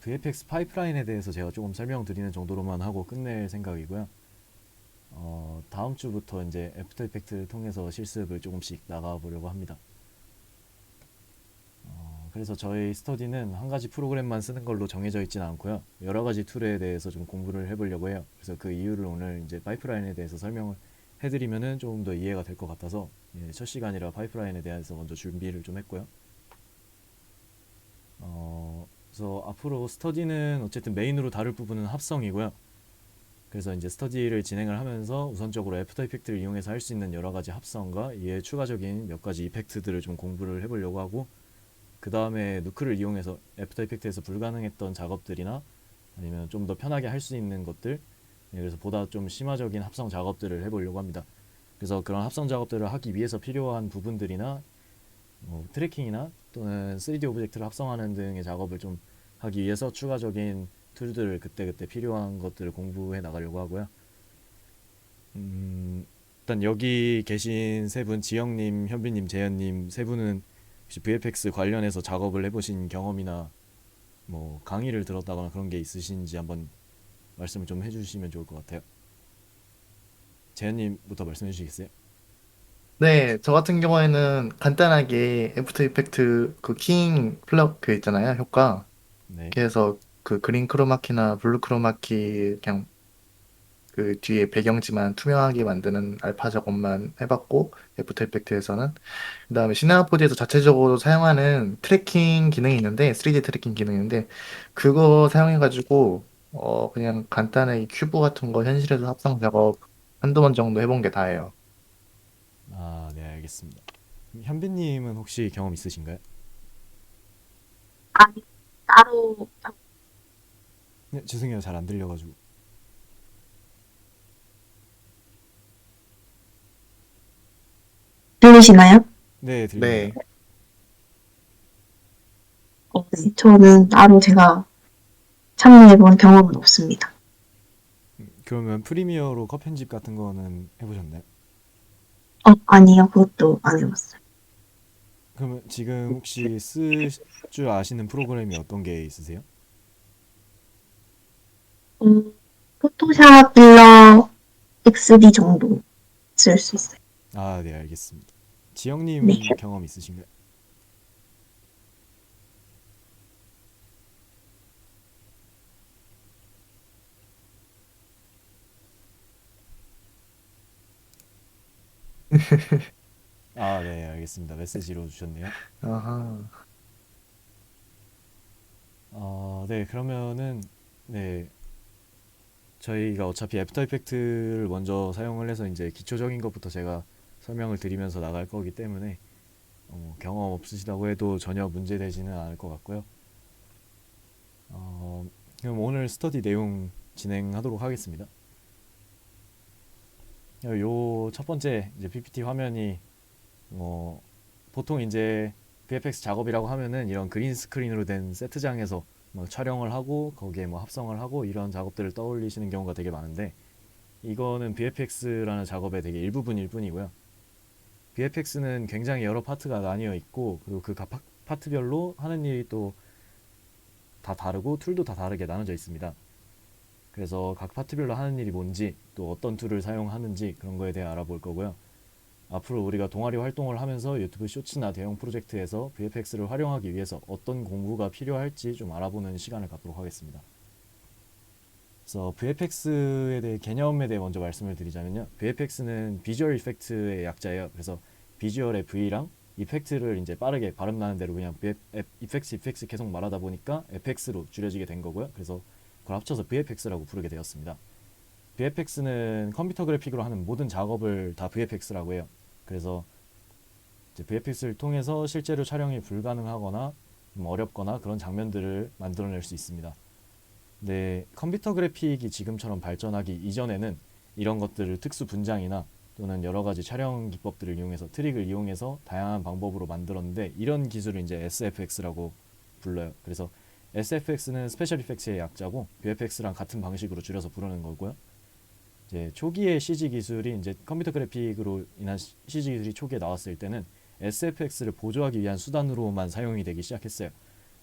VFX 파이프라인에 대해서 제가 조금 설명드리는 정도로만 하고 끝낼 생각이고요. 다음 주부터 이제 애프터 이펙트 통해서 실습을 조금씩 나가보려고 합니다. 그래서 저희 스터디는 한 가지 프로그램만 쓰는 걸로 정해져 있지는 않고요. 여러 가지 툴에 대해서 좀 공부를 해보려고 해요. 그래서 그 이유를 오늘 이제 파이프라인에 대해서 설명을 해드리면은 조금 더 이해가 될 것 같아서 첫 시간이라 파이프라인에 대해서 먼저 준비를 좀 했고요. 그래서 앞으로 스터디는 어쨌든 메인으로 다룰 부분은 합성이고요. 그래서 이제 스터디를 진행을 하면서 우선적으로 애프터 이펙트를 이용해서 할 수 있는 여러 가지 합성과 이에 추가적인 몇 가지 이펙트들을 좀 공부를 해보려고 하고, 그 다음에 누크를 이용해서 애프터 이펙트에서 불가능했던 작업들이나 아니면 좀 더 편하게 할 수 있는 것들, 그래서 보다 좀 심화적인 합성 작업들을 해보려고 합니다. 그래서 그런 합성 작업들을 하기 위해서 필요한 부분들이나 트래킹이나 또는 3D 오브젝트를 합성하는 등의 작업을 좀 하기 위해서 추가적인 툴들을 그때그때 필요한 것들을 공부해 나가려고 하고요. 일단 여기 계신 세 분, 지영님, 현빈님, 재현님 세 분은 혹시 VFX 관련해서 작업을 해보신 경험이나 뭐 강의를 들었다거나 그런 게 있으신지 한번 말씀을 좀 해주시면 좋을 것 같아요. 재현님부터 말씀해 주시겠어요? 네, 저 같은 경우에는 간단하게 애프터 이펙트 그 키잉 플러그 그 있잖아요, 효과. 네. 그래서 그 그린 크로마키나 블루 크로마키 그냥 그 뒤에 배경지만 투명하게 만드는 알파 작업만 해봤고, 애프터 이펙트에서는. 그다음에 시나포드에서 자체적으로 사용하는 트래킹 기능이 있는데, 3D 트래킹 기능이 있는데, 그거 사용해가지고, 그냥 간단하게 큐브 같은 거 현실에서 합성 작업 한두 번 정도 해본 게 다예요. 아, 네, 알겠습니다. 현빈님은 혹시 경험 있으신가요? 아니, 따로 네, 죄송해요. 잘 안 들려가지고. 들리시나요? 네, 들립니다. 네. 네, 저는 따로 제가 참여해본 경험은 없습니다. 그러면 프리미어로 컷 편집 같은 거는 해보셨나요? 아니요, 그것도 안 해봤어요. 그러면 지금 혹시 쓸 줄 아시는 프로그램이 어떤 게 있으세요? 음, 포토샵 빌러 XD 정도 쓸 수 있어요. 아, 네, 알겠습니다. 네. 지영님은 경험 있으신가요? 아, 네, 알겠습니다. 메시지로 주셨네요. 아하. 네, 그러면은 네, 저희가 어차피 애프터 이펙트를 먼저 사용을 해서 이제 기초적인 것부터 제가 설명을 드리면서 나갈 거기 때문에 경험 없으시다고 해도 전혀 문제되지는 않을 것 같고요. 어, 그럼 오늘 스터디 내용 진행하도록 하겠습니다. 요 첫 번째 이제 PPT 화면이 어, 보통 이제 VFX 작업이라고 하면은 이런 그린 스크린으로 된 세트장에서 뭐 촬영을 하고 거기에 뭐 합성을 하고 이런 작업들을 떠올리시는 경우가 되게 많은데, 이거는 VFX라는 작업의 되게 일부분일 뿐이고요. VFX는 굉장히 여러 파트가 나뉘어 있고, 그리고 그 각 파트별로 하는 일이 또 다 다르고 툴도 다 다르게 나눠져 있습니다. 그래서 각 파트별로 하는 일이 뭔지, 또 어떤 툴을 사용하는지 그런 거에 대해 알아볼 거고요. 앞으로 우리가 동아리 활동을 하면서 유튜브 쇼츠나 대형 프로젝트에서 VFX를 활용하기 위해서 어떤 공부가 필요할지 좀 알아보는 시간을 갖도록 하겠습니다. 그래서 VFX에 대해 개념에 대해 먼저 말씀을 드리자면요. VFX는 비주얼 이펙트의 약자예요. 그래서 비주얼의 V랑 이펙트를 이제 빠르게 발음 나는 대로 그냥 이펙트 계속 말하다 보니까 FX로 줄여지게 된 거고요. 그래서 그걸 합쳐서 VFX라고 부르게 되었습니다. VFX는 컴퓨터 그래픽으로 하는 모든 작업을 다 VFX라고 해요. 그래서 이제 VFX를 통해서 실제로 촬영이 불가능하거나 좀 어렵거나 그런 장면들을 만들어낼 수 있습니다. 네, 컴퓨터 그래픽이 지금처럼 발전하기 이전에는 이런 것들을 특수 분장이나 또는 여러 가지 촬영 기법들을 이용해서 트릭을 이용해서 다양한 방법으로 만들었는데, 이런 기술을 이제 SFX라고 불러요. 그래서 SFX는 스페셜 이펙트의 약자고 VFX랑 같은 방식으로 줄여서 부르는 거고요. 이제 초기의 CG 기술이 이제 컴퓨터 그래픽으로 인한 CG 기술이 초기에 나왔을 때는 SFX를 보조하기 위한 수단으로만 사용이 되기 시작했어요.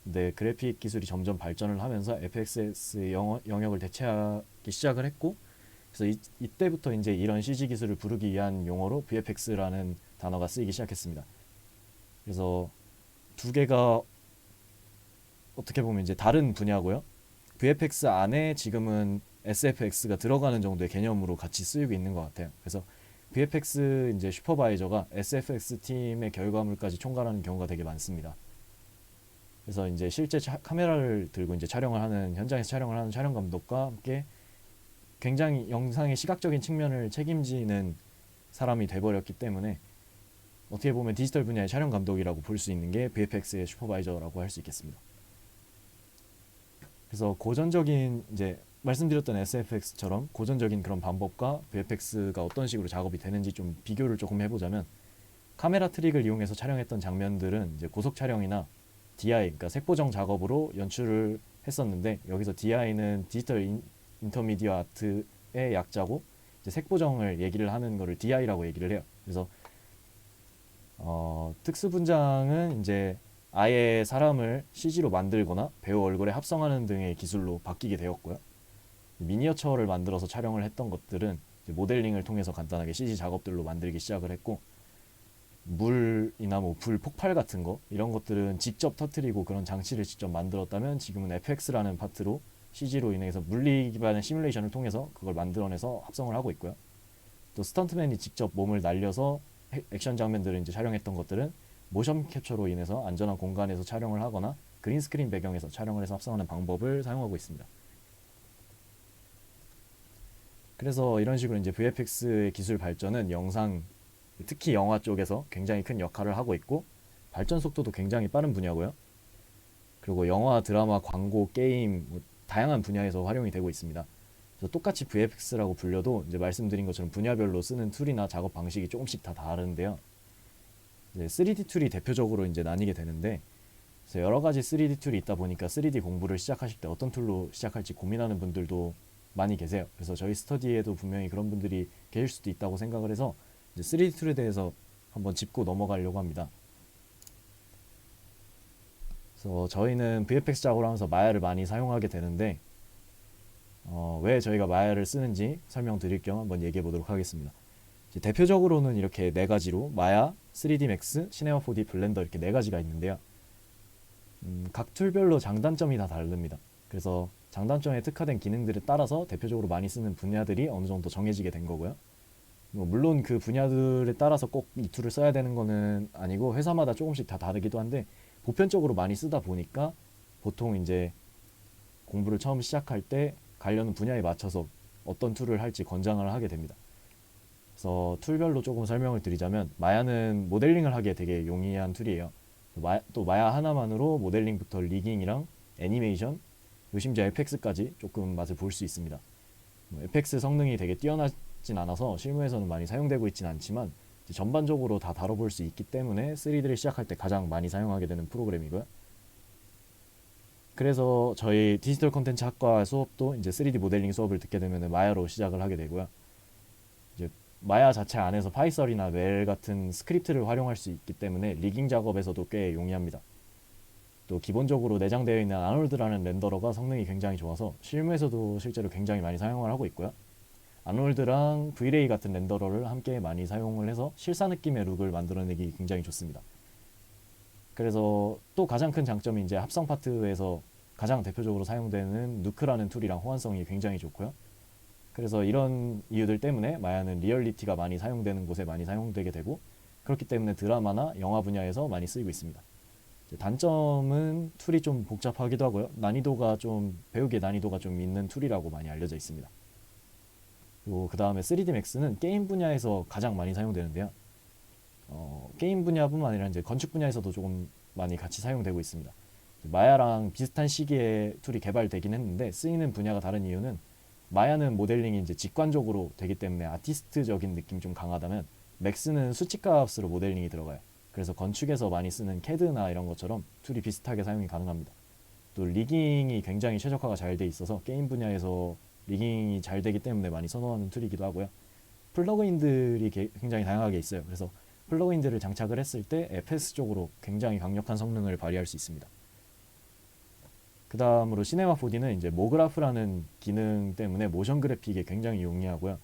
근데 그래픽 기술이 점점 발전을 하면서 FXS 영역을 대체하기 시작을 했고, 그래서 이때부터 이제 이런 CG 기술을 부르기 위한 용어로 VFX라는 단어가 쓰이기 시작했습니다. 그래서 두 개가 어떻게 보면 이제 다른 분야고요. VFX 안에 지금은 SFX가 들어가는 정도의 개념으로 같이 쓰이고 있는 것 같아요. 그래서 VFX 이제 슈퍼바이저가 SFX 팀의 결과물까지 총괄하는 경우가 되게 많습니다. 그래서 이제 실제 카메라를 들고 이제 촬영을 하는 현장에서 촬영을 하는 촬영 감독과 함께 굉장히 영상의 시각적인 측면을 책임지는 사람이 돼버렸기 때문에 어떻게 보면 디지털 분야의 촬영 감독이라고 볼 수 있는 게 VFX의 슈퍼바이저라고 할 수 있겠습니다. 그래서 고전적인 이제 말씀드렸던 SFX처럼 고전적인 그런 방법과 VFX가 어떤 식으로 작업이 되는지 좀 비교를 조금 해보자면, 카메라 트릭을 이용해서 촬영했던 장면들은 이제 고속 촬영이나 DI, 그러니까 색보정 작업으로 연출을 했었는데, 여기서 DI는 디지털 인터미디어 아트의 약자고 이제 색보정을 얘기를 하는 거를 DI라고 얘기를 해요. 그래서 특수 분장은 이제 아예 사람을 CG로 만들거나 배우 얼굴에 합성하는 등의 기술로 바뀌게 되었고요. 미니어처를 만들어서 촬영을 했던 것들은 이제 모델링을 통해서 간단하게 CG 작업들로 만들기 시작을 했고, 물이나 뭐 불 폭발 같은 거 이런 것들은 직접 터트리고 그런 장치를 직접 만들었다면, 지금은 FX라는 파트로 CG로 인해서 물리 기반의 시뮬레이션을 통해서 그걸 만들어내서 합성을 하고 있고요. 또 스턴트맨이 직접 몸을 날려서 액션 장면들을 이제 촬영했던 것들은 모션 캡처로 인해서 안전한 공간에서 촬영을 하거나 그린 스크린 배경에서 촬영을 해서 합성하는 방법을 사용하고 있습니다. 그래서 이런 식으로 이제 VFX의 기술 발전은 영상, 특히 영화 쪽에서 굉장히 큰 역할을 하고 있고, 발전 속도도 굉장히 빠른 분야고요. 그리고 영화, 드라마, 광고, 게임 뭐 다양한 분야에서 활용이 되고 있습니다. 그래서 똑같이 VFX라고 불려도 이제 말씀드린 것처럼 분야별로 쓰는 툴이나 작업 방식이 조금씩 다 다른데요. 이제 3D 툴이 대표적으로 이제 나뉘게 되는데, 그래서 여러 가지 3D 툴이 있다 보니까 3D 공부를 시작하실 때 어떤 툴로 시작할지 고민하는 분들도 많이 계세요. 그래서 저희 스터디에도 분명히 그런 분들이 계실 수도 있다고 생각을 해서 이제 3D 툴에 대해서 한번 짚고 넘어가려고 합니다. 그래서 저희는 VFX 작업을 하면서 마야를 많이 사용하게 되는데, 왜 저희가 마야를 쓰는지 설명드릴 겸 한번 얘기해 보도록 하겠습니다. 이제 대표적으로는 이렇게 네 가지로 마야, 3D 맥스, 시네마 4D, 블렌더 이렇게 네 가지가 있는데요. 각 툴별로 장단점이 다 다릅니다. 그래서 장단점에 특화된 기능들에 따라서 대표적으로 많이 쓰는 분야들이 어느 정도 정해지게 된 거고요. 뭐 물론 그 분야들에 따라서 꼭 이 툴을 써야 되는 거는 아니고 회사마다 조금씩 다 다르기도 한데, 보편적으로 많이 쓰다 보니까 보통 이제 공부를 처음 시작할 때 관련 분야에 맞춰서 어떤 툴을 할지 권장을 하게 됩니다. 그래서 툴별로 조금 설명을 드리자면, 마야는 모델링을 하기에 되게 용이한 툴이에요. 또 마야 하나만으로 모델링부터 리깅이랑 애니메이션, 그리고 심지어 FX까지 조금 맛을 볼 수 있습니다. FX 성능이 되게 뛰어나진 않아서 실무에서는 많이 사용되고 있진 않지만 전반적으로 다 다뤄볼 수 있기 때문에 3D를 시작할 때 가장 많이 사용하게 되는 프로그램이고요. 그래서 저희 디지털 콘텐츠 학과 수업도 이제 3D 모델링 수업을 듣게 되면 마야로 시작을 하게 되고요. 이제 마야 자체 안에서 파이설이나 웰 같은 스크립트를 활용할 수 있기 때문에 리깅 작업에서도 꽤 용이합니다. 또 기본적으로 내장되어 있는 아놀드라는 렌더러가 성능이 굉장히 좋아서 실무에서도 실제로 굉장히 많이 사용을 하고 있고요. 아놀드랑 V-Ray 같은 렌더러를 함께 많이 사용을 해서 실사 느낌의 룩을 만들어내기 굉장히 좋습니다. 그래서 또 가장 큰 장점이 이제 합성 파트에서 가장 대표적으로 사용되는 누크라는 툴이랑 호환성이 굉장히 좋고요. 그래서 이런 이유들 때문에 마야는 리얼리티가 많이 사용되는 곳에 많이 사용되게 되고, 그렇기 때문에 드라마나 영화 분야에서 많이 쓰이고 있습니다. 단점은 툴이 좀 복잡하기도 하고요. 배우기에 난이도가 좀 있는 툴이라고 많이 알려져 있습니다. 그리고 그 다음에 3D 맥스는 게임 분야에서 가장 많이 사용되는데요. 게임 분야뿐만 아니라 이제 건축 분야에서도 조금 많이 같이 사용되고 있습니다. 마야랑 비슷한 시기에 툴이 개발되긴 했는데 쓰이는 분야가 다른 이유는, 마야는 모델링이 이제 직관적으로 되기 때문에 아티스트적인 느낌이 좀 강하다면 맥스는 수치값으로 모델링이 들어가요. 그래서 건축에서 많이 쓰는 캐드나 이런 것처럼 툴이 비슷하게 사용이 가능합니다. 또 리깅이 굉장히 최적화가 잘 돼 있어서 게임 분야에서 리깅이 잘 되기 때문에 많이 선호하는 툴이기도 하고요. 플러그인들이 굉장히 다양하게 있어요. 그래서 플러그인들을 장착을 했을 때 FS 쪽으로 굉장히 강력한 성능을 발휘할 수 있습니다. 그 다음으로 시네마 4D는 이제 모그라프라는 기능 때문에 모션 그래픽에 굉장히 용이하고요.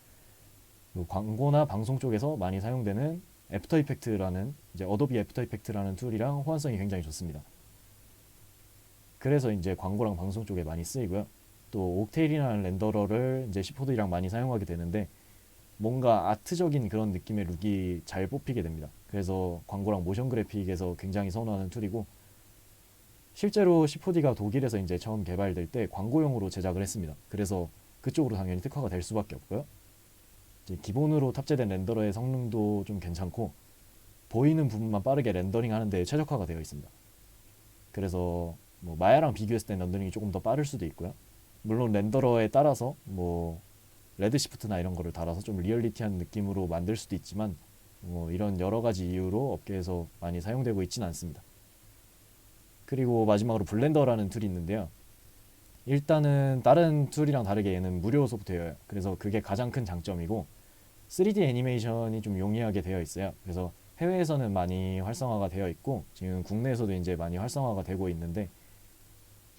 그리고 광고나 방송 쪽에서 많이 사용되는 애프터 이펙트라는 이제 어도비 애프터 이펙트라는 툴이랑 호환성이 굉장히 좋습니다. 그래서 이제 광고랑 방송 쪽에 많이 쓰이고요. 또 옥테일이라는 렌더러를 이제 C4D랑 많이 사용하게 되는데 뭔가 아트적인 그런 느낌의 룩이 잘 뽑히게 됩니다. 그래서 광고랑 모션 그래픽에서 굉장히 선호하는 툴이고, 실제로 C4D가 독일에서 이제 처음 개발될 때 광고용으로 제작을 했습니다. 그래서 그쪽으로 당연히 특화가 될 수밖에 없고요. 이제 기본으로 탑재된 렌더러의 성능도 좀 괜찮고 보이는 부분만 빠르게 레ን더링 하는 데 최적화가 되어 있습니다. 그래서 뭐 마야랑 비교했을 때 렌더링이 조금 더 빠를 수도 있고요. 물론 렌더러에 따라서 뭐 레드 시프트나 이런 거를 달아서 좀 리얼리티한 느낌으로 만들 수도 있지만 뭐 이런 여러 가지 이유로 업계에서 많이 사용되고 있지는 않습니다. 그리고 마지막으로 블렌더라는 툴이 있는데요. 일단은 다른 툴이랑 다르게 얘는 무료 소프트웨어예요. 그래서 그게 가장 큰 장점이고 3D 애니메이션이 좀 용이하게 되어 있어요. 그래서 해외에서는 많이 활성화가 되어 있고 지금 국내에서도 이제 많이 활성화가 되고 있는데,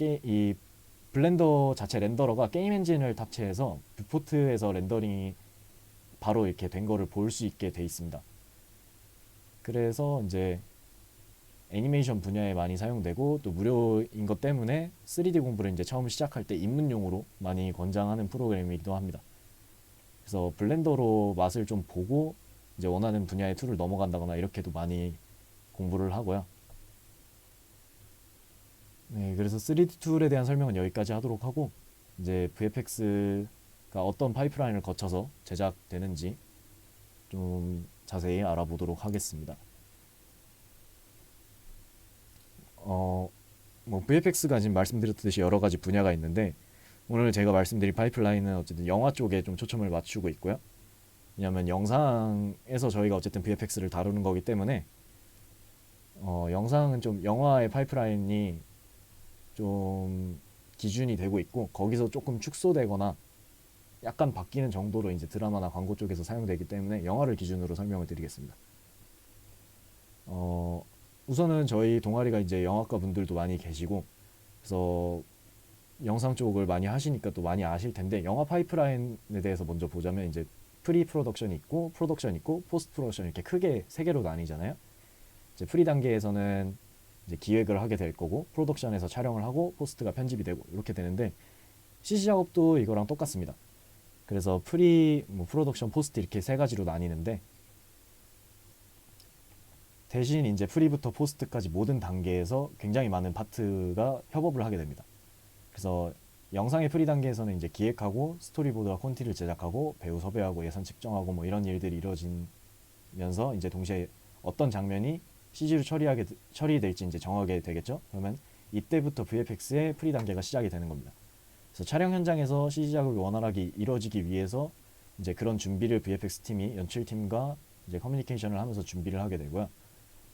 이 블렌더 자체 렌더러가 게임 엔진을 탑재해서 뷰포트에서 렌더링이 바로 이렇게 된 거를 볼 수 있게 돼 있습니다. 그래서 이제 애니메이션 분야에 많이 사용되고 또 무료인 것 때문에 3D 공부를 이제 처음 시작할 때 입문용으로 많이 권장하는 프로그램이기도 합니다. 그래서 블렌더로 맛을 좀 보고 이제 원하는 분야의 툴을 넘어간다거나 이렇게도 많이 공부를 하고요. 네, 그래서 3D 툴에 대한 설명은 여기까지 하도록 하고, 이제 VFX가 어떤 파이프라인을 거쳐서 제작되는지 좀 자세히 알아보도록 하겠습니다. 뭐 VFX가 지금 말씀드렸듯이 여러 가지 분야가 있는데 오늘 제가 말씀드린 파이프라인은 어쨌든 영화 쪽에 좀 초점을 맞추고 있고요. 왜냐하면 영상에서 저희가 어쨌든 VFX를 다루는 거기 때문에 영상은 좀 영화의 파이프라인이 좀 기준이 되고 있고 거기서 조금 축소되거나 약간 바뀌는 정도로 이제 드라마나 광고 쪽에서 사용되기 때문에 영화를 기준으로 설명을 드리겠습니다. 우선은 저희 동아리가 이제 영화과 분들도 많이 계시고 그래서 영상 쪽을 많이 하시니까 또 많이 아실 텐데, 영화 파이프라인에 대해서 먼저 보자면 이제 프리 프로덕션이 있고 프로덕션 있고 포스트 프로덕션 이렇게 크게 세 개로 나뉘잖아요. 이제 프리 단계에서는 이제 기획을 하게 될 거고 프로덕션에서 촬영을 하고 포스트가 편집이 되고 이렇게 되는데, CG 작업도 이거랑 똑같습니다. 그래서 프리, 뭐 프로덕션, 포스트 이렇게 세 가지로 나뉘는데, 대신 이제 프리부터 포스트까지 모든 단계에서 굉장히 많은 파트가 협업을 하게 됩니다. 그래서 영상의 프리 단계에서는 이제 기획하고 스토리보드와 콘티를 제작하고 배우 섭외하고 예산 측정하고 뭐 이런 일들이 이루어지면서 이제 동시에 어떤 장면이 CG로 처리될지 이제 정하게 되겠죠. 그러면 이때부터 VFX의 프리 단계가 시작이 되는 겁니다. 그래서 촬영 현장에서 CG 작업이 원활하게 이루어지기 위해서 이제 그런 준비를 VFX 팀이 연출팀과 이제 커뮤니케이션을 하면서 준비를 하게 되고요.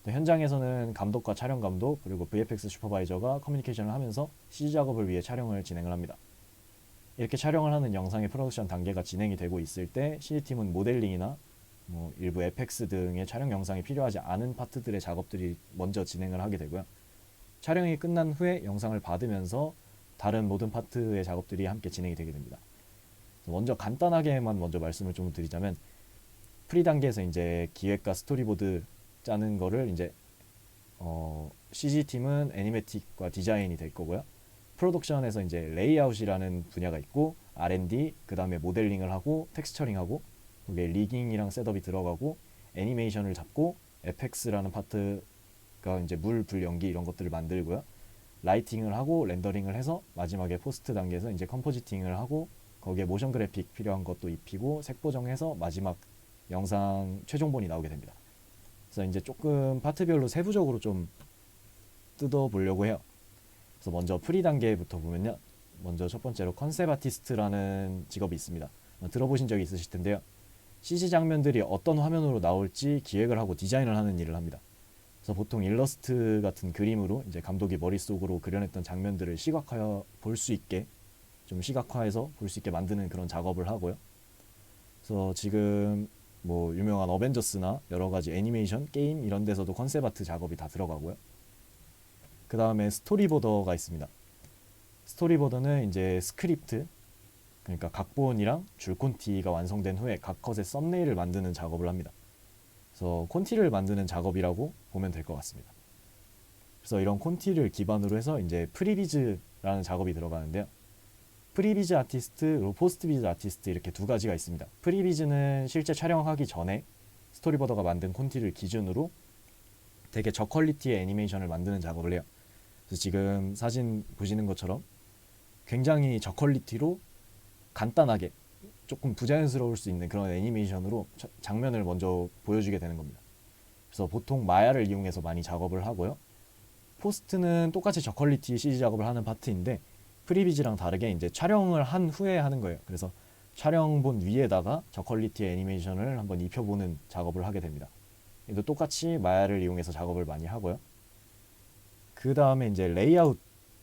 또 현장에서는 감독과 촬영 감독 그리고 VFX 슈퍼바이저가 커뮤니케이션을 하면서 CG 작업을 위해 촬영을 진행을 합니다. 이렇게 촬영을 하는 영상의 프로덕션 단계가 진행이 되고 있을 때 CG팀은 모델링이나 뭐 일부 FX 등의 촬영 영상이 필요하지 않은 파트들의 작업들이 먼저 진행을 하게 되고요. 촬영이 끝난 후에 영상을 받으면서 다른 모든 파트의 작업들이 함께 진행이 되게 됩니다. 먼저 간단하게만 먼저 말씀을 좀 드리자면, 프리 단계에서 이제 기획과 스토리보드 짜는 거를 이제 CG팀은 애니메틱과 디자인이 될 거고요. 프로덕션에서 이제 레이아웃이라는 분야가 있고 R&D, 그 다음에 모델링을 하고 텍스처링하고 그게 리깅이랑 셋업이 들어가고 애니메이션을 잡고 FX라는 파트가 이제 물, 불, 연기 이런 것들을 만들고요. 라이팅을 하고 렌더링을 해서 마지막에 포스트 단계에서 이제 컴포지팅을 하고 거기에 모션 그래픽 필요한 것도 입히고 색 보정해서 마지막 영상 최종본이 나오게 됩니다. 그래서 이제 조금 파트별로 세부적으로 좀 뜯어보려고 해요. 그래서 먼저 프리 단계부터 보면요. 먼저 첫 번째로 컨셉 아티스트라는 직업이 있습니다. 들어보신 적이 있으실 텐데요. CG 장면들이 어떤 화면으로 나올지 기획을 하고 디자인을 하는 일을 합니다. 그래서 보통 일러스트 같은 그림으로 이제 감독이 머릿속으로 그려냈던 장면들을 시각화해 볼 수 있게 좀 시각화해서 볼 수 있게 만드는 그런 작업을 하고요. 그래서 지금 뭐 유명한 어벤져스나 여러 가지 애니메이션, 게임 이런 데서도 컨셉 아트 작업이 다 들어가고요. 그 다음에 스토리보더가 있습니다. 스토리보드는 이제 스크립트, 그러니까 각본이랑 줄콘티가 완성된 후에 각 컷의 썸네일을 만드는 작업을 합니다. 그래서 콘티를 만드는 작업이라고 보면 될 것 같습니다. 그래서 이런 콘티를 기반으로 해서 이제 프리비즈라는 작업이 들어가는데요. 프리비즈 아티스트, 그리고 포스트비즈 아티스트 이렇게 두 가지가 있습니다. 프리비즈는 실제 촬영하기 전에 스토리보더가 만든 콘티를 기준으로 되게 저퀄리티의 애니메이션을 만드는 작업을 해요. 그래서 지금 사진 보시는 것처럼 굉장히 저퀄리티로 간단하게 조금 부자연스러울 수 있는 그런 애니메이션으로 장면을 먼저 보여주게 되는 겁니다. 그래서 보통 마야를 이용해서 많이 작업을 하고요. 포스트는 똑같이 저퀄리티 CG 작업을 하는 파트인데 프리비즈랑 다르게 이제 촬영을 한 후에 하는 거예요. 그래서 촬영본 위에다가 저퀄리티의 애니메이션을 한번 입혀보는 작업을 하게 됩니다. 이도 똑같이 마야를 이용해서 작업을 많이 하고요. 그 다음에 이제 레이아웃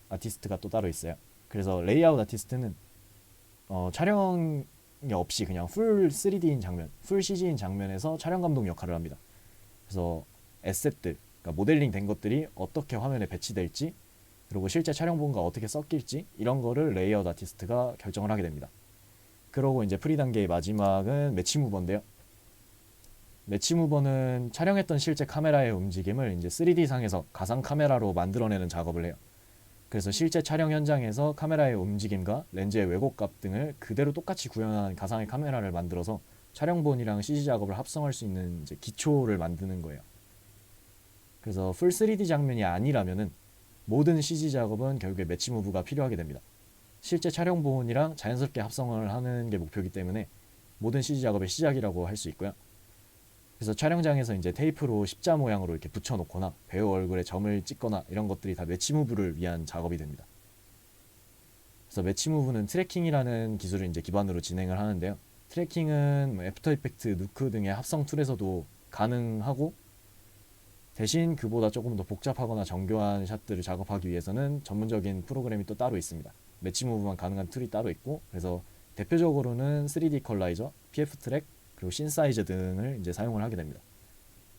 아티스트가 또 따로 있어요. 그래서 레이아웃 아티스트는 촬영이 없이 그냥 풀 3D인 장면, 풀 CG인 장면에서 촬영 감독 역할을 합니다. 그래서 에셋들, 그러니까 모델링 된 것들이 어떻게 화면에 배치될지, 그리고 실제 촬영본과 어떻게 섞일지 이런 거를 레이아웃 아티스트가 결정을 하게 됩니다. 그러고 이제 프리 단계의 마지막은 매치 무버인데요. 매치 무버는 촬영했던 실제 카메라의 움직임을 이제 3D 상에서 가상 카메라로 만들어내는 작업을 해요. 그래서 실제 촬영 현장에서 카메라의 움직임과 렌즈의 왜곡값 등을 그대로 똑같이 구현한 가상의 카메라를 만들어서 촬영본이랑 CG 작업을 합성할 수 있는 이제 기초를 만드는 거예요. 그래서 풀 3D 장면이 아니라면은 모든 CG 작업은 결국에 매치 무브가 필요하게 됩니다. 실제 촬영본이랑 자연스럽게 합성을 하는 게 목표이기 때문에 모든 CG 작업의 시작이라고 할 수 있고요. 그래서 촬영장에서 이제 테이프로 십자 모양으로 이렇게 붙여놓거나 배우 얼굴에 점을 찍거나 이런 것들이 다 매치 무브를 위한 작업이 됩니다. 그래서 매치 무브는 트래킹이라는 기술을 이제 기반으로 진행을 하는데요. 트래킹은 애프터 이펙트, 누크 등의 합성 툴에서도 가능하고, 대신 그보다 조금 더 복잡하거나 정교한 샷들을 작업하기 위해서는 전문적인 프로그램이 또 따로 있습니다. 매치 무브만 가능한 툴이 따로 있고, 그래서 대표적으로는 3D 컬라이저, PF 트랙, 그리고 신사이즈 등을 이제 사용을 하게 됩니다.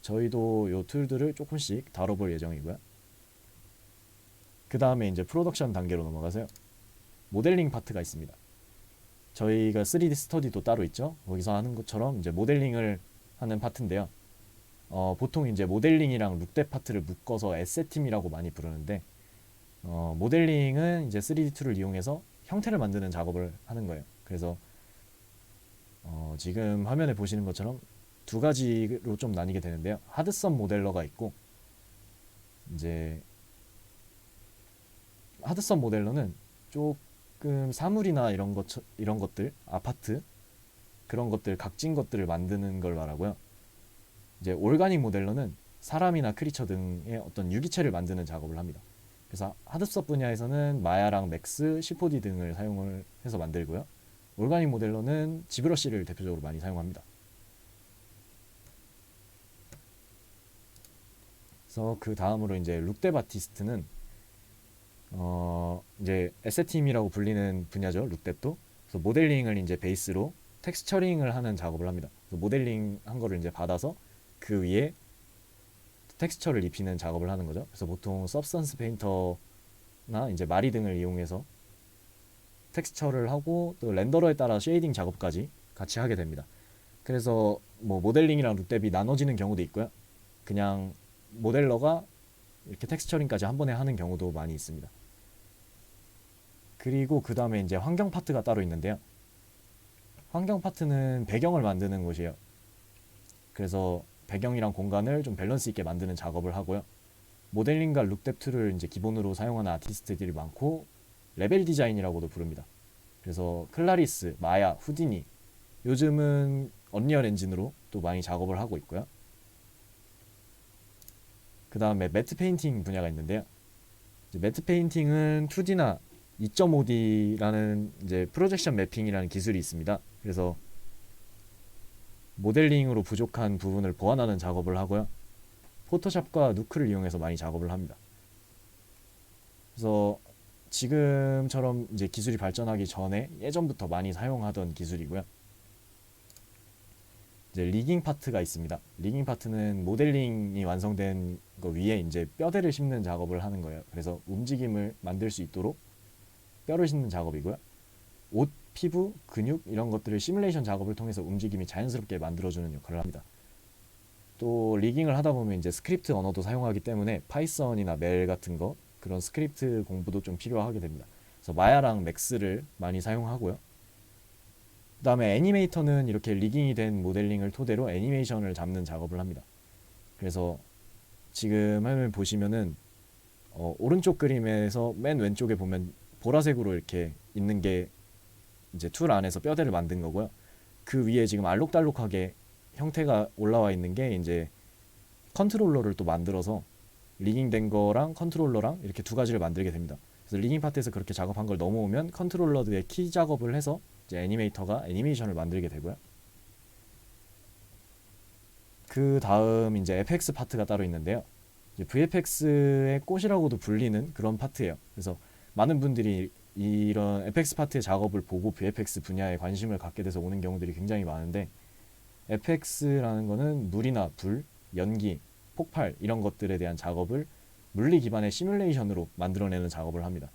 저희도 이 툴들을 조금씩 다뤄볼 예정이고요. 그 다음에 이제 프로덕션 단계로 넘어가서요. 모델링 파트가 있습니다. 저희가 3D 스터디도 따로 있죠. 거기서 하는 것처럼 이제 모델링을 하는 파트인데요. 보통 이제 모델링이랑 룩뎃 파트를 묶어서 에셋팀이라고 많이 부르는데, 모델링은 이제 3D 툴을 이용해서 형태를 만드는 작업을 하는 거예요. 그래서 지금 화면에 보시는 것처럼 두 가지로 좀 나뉘게 되는데요. 하드썸 모델러가 있고, 이제 하드썸 모델러는 조금 사물이나 이런 것들, 아파트 그런 것들, 각진 것들을 만드는 걸 말하고요. 이제 올가닉 모델러는 사람이나 크리처 등의 어떤 유기체를 만드는 작업을 합니다. 그래서 하드썸 분야에서는 마야랑 맥스, C4D 등을 사용을 해서 만들고요. 올가닉 모델러는 지브러시를 대표적으로 많이 사용합니다. 그래서 그 다음으로 이제 룩뎃 아티스트는 이제 에셋팀이라고 불리는 분야죠. 룩뎃도. 그래서 모델링을 이제 베이스로 텍스처링을 하는 작업을 합니다. 그래서 모델링 한 거를 이제 받아서 그 위에 텍스처를 입히는 작업을 하는 거죠. 그래서 보통 서브스턴스 페인터나 이제 마리 등을 이용해서 텍스처를 하고 또 렌더러에 따라 쉐이딩 작업까지 같이 하게 됩니다. 그래서 뭐 모델링이랑 룩뎃이 나눠지는 경우도 있고요. 그냥 모델러가 이렇게 텍스처링까지 한 번에 하는 경우도 많이 있습니다. 그리고 그 다음에 이제 환경 파트가 따로 있는데요. 환경 파트는 배경을 만드는 곳이에요. 그래서 배경이랑 공간을 좀 밸런스 있게 만드는 작업을 하고요. 모델링과 룩뎃 툴을 이제 기본으로 사용하는 아티스트들이 많고, 레벨 디자인이라고도 부릅니다. 그래서 클라리스, 마야, 후디니, 요즘은 언리얼 엔진으로 또 많이 작업을 하고 있고요. 그 다음에 매트 페인팅 분야가 있는데요. 이제 매트 페인팅은 2D나 2.5D라는 이제 프로젝션 매핑이라는 기술이 있습니다. 그래서 모델링으로 부족한 부분을 보완하는 작업을 하고요. 포토샵과 누크를 이용해서 많이 작업을 합니다. 그래서 지금처럼 이제 기술이 발전하기 전에 예전부터 많이 사용하던 기술이고요. 이제 리깅 파트가 있습니다. 리깅 파트는 모델링이 완성된 거 위에 이제 뼈대를 심는 작업을 하는 거예요. 그래서 움직임을 만들 수 있도록 뼈를 싣는 작업이고요. 옷, 피부, 근육 이런 것들을 시뮬레이션 작업을 통해서 움직임이 자연스럽게 만들어주는 역할을 합니다. 또 리깅을 하다 보면 이제 스크립트 언어도 사용하기 때문에 파이썬이나 멜 같은 거 그런 스크립트 공부도 좀 필요하게 됩니다. 그래서 마야랑 맥스를 많이 사용하고요. 그다음에 애니메이터는 이렇게 리깅이 된 모델링을 토대로 애니메이션을 잡는 작업을 합니다. 그래서 지금 화면 보시면은 오른쪽 그림에서 맨 왼쪽에 보면 보라색으로 이렇게 있는 게 이제 툴 안에서 뼈대를 만든 거고요. 그 위에 지금 알록달록하게 형태가 올라와 있는 게 이제 컨트롤러를 또 만들어서 리깅 된 거랑 컨트롤러랑 이렇게 두 가지를 만들게 됩니다. 그래서 리깅 파트에서 그렇게 작업한 걸 넘어오면 컨트롤러드에 키 작업을 해서 이제 애니메이터가 애니메이션을 만들게 되고요. 그 다음 이제 FX 파트가 따로 있는데요. 이제 VFX의 꽃이라고도 불리는 그런 파트예요. 그래서 많은 분들이 이런 FX 파트의 작업을 보고 VFX 분야에 관심을 갖게 돼서 오는 경우들이 굉장히 많은데, FX라는 거는 물이나 불, 연기, 폭발 이런 것들에 대한 작업을 물리 기반의 시뮬레이션으로 만들어내는 작업을 합니다.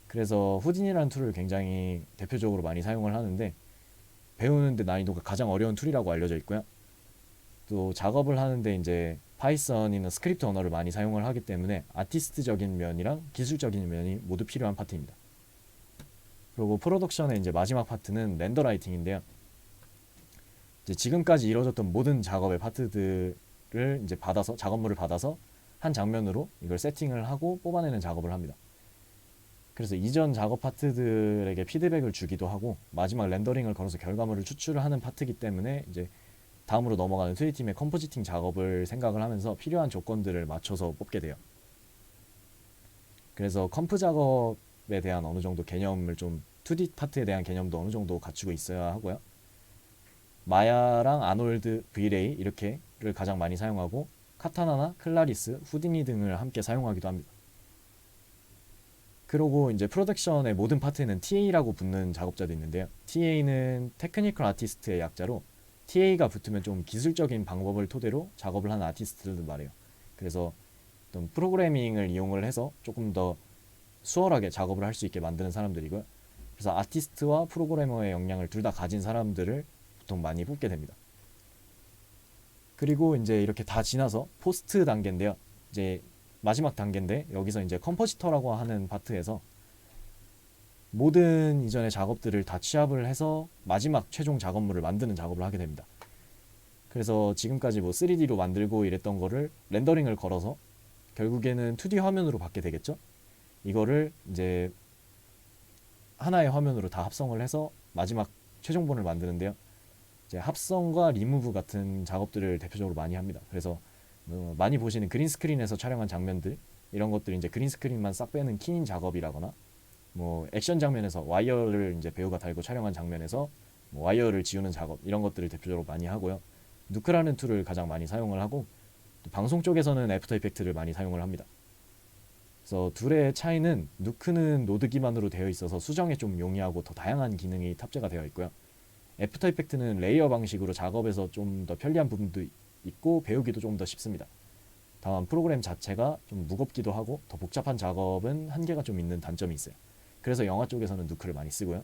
그래서 후딘이라는 툴을 굉장히 대표적으로 많이 사용을 하는데, 배우는데 난이도가 가장 어려운 툴이라고 알려져 있고요. 또 작업을 하는데 이제 파이썬이나 스크립트 언어를 많이 사용을 하기 때문에 아티스트적인 면이랑 기술적인 면이 모두 필요한 파트입니다. 그리고 프로덕션의 이제 마지막 파트는 렌더 라이팅인데요. 이제 지금까지 이루어졌던 모든 작업의 파트들을 이제 받아서 작업물을 받아서 한 장면으로 이걸 세팅을 하고 뽑아내는 작업을 합니다. 그래서 이전 작업 파트들에게 피드백을 주기도 하고 마지막 렌더링을 걸어서 결과물을 추출을 하는 파트이기 때문에 이제 다음으로 넘어가는 2D팀의 컴포지팅 작업을 생각을 하면서 필요한 조건들을 맞춰서 뽑게 돼요. 그래서 컴프 작업에 대한 어느 정도 개념을 좀 2D 파트에 대한 개념도 어느 정도 갖추고 있어야 하고요. 마야랑 아놀드, V-ray 이렇게를 가장 많이 사용하고 카타나나 클라리스, 후디니 등을 함께 사용하기도 합니다. 그리고 이제 프로덕션의 모든 파트에는 TA라고 붙는 작업자도 있는데요. TA는 테크니컬 아티스트의 약자로 TA가 붙으면 좀 기술적인 방법을 토대로 작업을 하는 아티스트들도 말해요. 그래서 어떤 프로그래밍을 이용을 해서 조금 더 수월하게 작업을 할 수 있게 만드는 사람들이고요. 그래서 아티스트와 프로그래머의 역량을 둘 다 가진 사람들을 보통 많이 뽑게 됩니다. 그리고 이제 이렇게 다 지나서 포스트 단계인데요. 이제 마지막 단계인데 여기서 이제 컴포지터라고 하는 파트에서 모든 이전의 작업들을 다 취합을 해서 마지막 최종 작업물을 만드는 작업을 하게 됩니다. 그래서 지금까지 뭐 3D로 만들고 이랬던 거를 렌더링을 걸어서 결국에는 2D 화면으로 받게 되겠죠. 이거를 이제 하나의 화면으로 다 합성을 해서 마지막 최종본을 만드는데요. 이제 합성과 리무브 같은 작업들을 대표적으로 많이 합니다. 그래서 많이 보시는 그린 스크린에서 촬영한 장면들 이런 것들이 이제 그린 스크린만 싹 빼는 킨 작업이라거나 뭐 액션 장면에서 와이어를 이제 배우가 달고 촬영한 장면에서 뭐 와이어를 지우는 작업 이런 것들을 대표적으로 많이 하고요. 누크라는 툴을 가장 많이 사용을 하고 또 방송 쪽에서는 애프터 이펙트를 많이 사용을 합니다. 그래서 둘의 차이는 누크는 노드 기반으로 되어 있어서 수정에 좀 용이하고 더 다양한 기능이 탑재가 되어 있고요. 애프터 이펙트는 레이어 방식으로 작업에서 좀 더 편리한 부분도 있고 배우기도 좀 더 쉽습니다. 다만 프로그램 자체가 좀 무겁기도 하고 더 복잡한 작업은 한계가 좀 있는 단점이 있어요. 그래서 영화 쪽에서는 누크를 많이 쓰고요.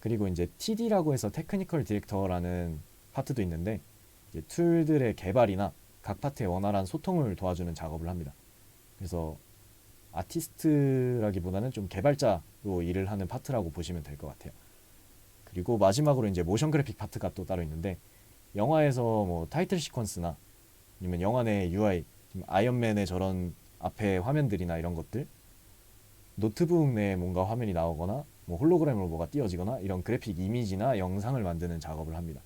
그리고 이제 TD라고 해서 테크니컬 디렉터라는 파트도 있는데 이제 툴들의 개발이나 각 파트의 원활한 소통을 도와주는 작업을 합니다. 그래서 아티스트라기보다는 좀 개발자로 일을 하는 파트라고 보시면 될 것 같아요. 그리고 마지막으로 이제 모션 그래픽 파트가 또 따로 있는데 영화에서 뭐 타이틀 시퀀스나 아니면 영화 내 UI, 아이언맨의 저런 앞에 화면들이나 이런 것들 노트북 내에 뭔가 화면이 나오거나 뭐 홀로그램으로 뭐가 띄어지거나 이런 그래픽 이미지나 영상을 만드는 작업을 합니다.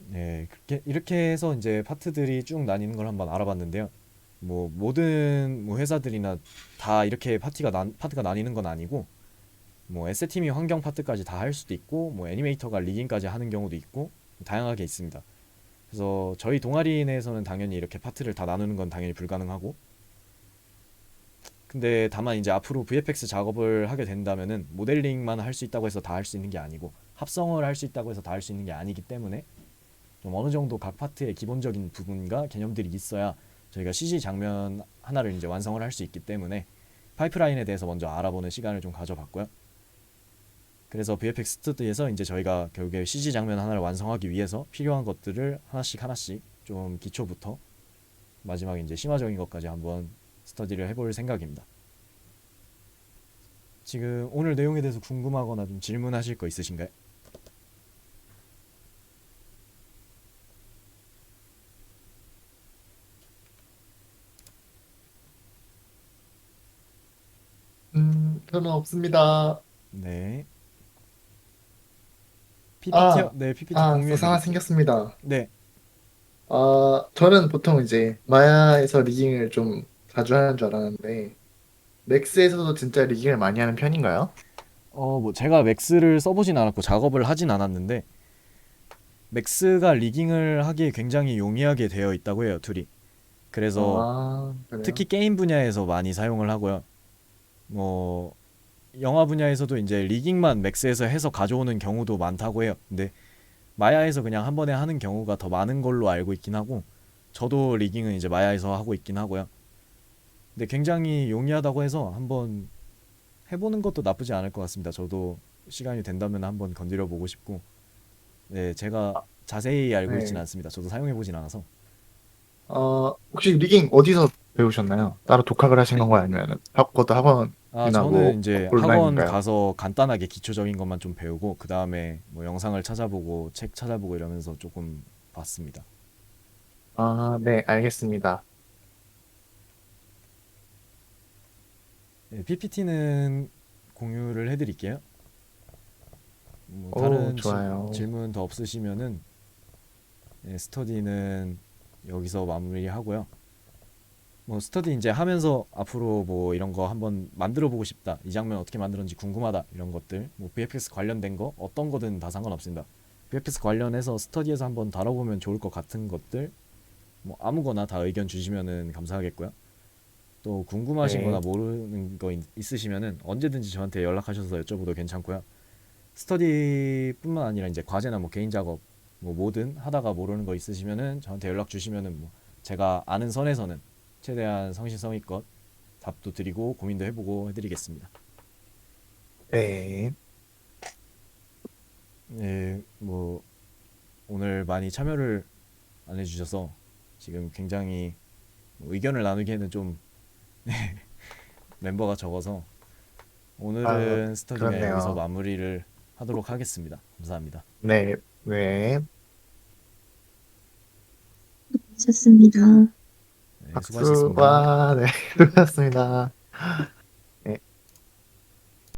네, 이렇게 해서 이제 파트들이 쭉 나뉘는 걸 한번 알아봤는데요. 뭐 모든 뭐 회사들이나 다 이렇게 파트가 나뉘는 건 아니고 뭐 에셋팀이 환경 파트까지 다 할 수도 있고 뭐 애니메이터가 리깅까지 하는 경우도 있고 다양하게 있습니다. 그래서 저희 동아리 내에서는 당연히 이렇게 파트를 다 나누는 건 당연히 불가능하고 근데 다만 이제 앞으로 VFX 작업을 하게 된다면은 모델링만 할 수 있다고 해서 다 할 수 있는 게 아니고 합성을 할 수 있다고 해서 다 할 수 있는 게 아니기 때문에 좀 어느 정도 각 파트의 기본적인 부분과 개념들이 있어야 저희가 CG 장면 하나를 이제 완성을 할 수 있기 때문에 파이프라인에 대해서 먼저 알아보는 시간을 좀 가져봤고요. 그래서 VFX 스튜디오에서 이제 저희가 결국에 CG 장면 하나를 완성하기 위해서 필요한 것들을 하나씩 하나씩 좀 기초부터 마지막에 이제 심화적인 것까지 한번 스터디를 해볼 생각입니다. 지금 오늘 내용에 대해서 궁금하거나 좀 질문하실 거 있으신가요? 저는 없습니다. 네. 아, 네, PPT 공유해 또 하나 드릴게요. 생겼습니다. 네. 저는 보통 이제 마야에서 리깅을 좀 자주 하는 줄 알았는데, 맥스에서도 진짜 리깅을 많이 하는 편인가요? 뭐 제가 맥스를 써보진 않았고 작업을 하진 않았는데 맥스가 리깅을 하기에 굉장히 용이하게 되어 있다고 해요, 툴이. 그래서 특히 그래요? 게임 분야에서 많이 사용을 하고요. 뭐 영화 분야에서도 이제 리깅만 맥스에서 해서 가져오는 경우도 많다고 해요. 근데 마야에서 그냥 한 번에 하는 경우가 더 많은 걸로 알고 있긴 하고 저도 리깅은 이제 마야에서 하고 있긴 하고요. 근데 굉장히 용이하다고 해서 한번 해보는 것도 나쁘지 않을 것 같습니다. 저도 시간이 된다면 한번 건드려 보고 싶고, 네, 제가 아, 자세히 알고 있지는 네. 않습니다. 저도 사용해 보진 않아서. 혹시 리깅 어디서 배우셨나요? 따로 독학을 하신 건가요? 아니면 그것도 학원이나 저는 뭐 이제 학원 온라인인가요? 가서 간단하게 기초적인 것만 좀 배우고 그 다음에 뭐 영상을 찾아보고 책 찾아보고 이러면서 조금 봤습니다. 네, 알겠습니다. 네, PPT는 공유를 해드릴게요. 뭐 오, 다른 좋아요. 질문 더 없으시면은 네, 스터디는 여기서 마무리하고요. 뭐 스터디 이제 하면서 앞으로 뭐 이런 거 한번 만들어 보고 싶다. 이 장면 어떻게 만들었는지 궁금하다. 이런 것들. 뭐 VFX 관련된 거 어떤 거든 다 상관없습니다. VFX 관련해서 스터디에서 한번 다뤄보면 좋을 것 같은 것들 뭐 아무거나 다 의견 주시면은 감사하겠고요. 또 궁금하신 거나 네. 모르는 거 있으시면은 언제든지 저한테 연락하셔서 여쭤봐도 괜찮고요. 스터디뿐만 아니라 이제 과제나 뭐 개인 작업 뭐 뭐든 하다가 모르는 거 있으시면은 저한테 연락 주시면은 뭐 제가 아는 선에서는 최대한 성실성의껏 답도 드리고 고민도 해보고 해드리겠습니다. 네. 네, 뭐 오늘 많이 참여를 안 해주셔서 지금 굉장히 뭐 의견을 나누기에는 좀 멤버가 적어서 아, 오늘은 스터디가 여기서 그렇네요. 마무리를 하도록 하겠습니다. 감사합니다. 네, 네. 좋습니다. 네, 수고하셨습니다. 박수와, 네, 수고하셨습니다.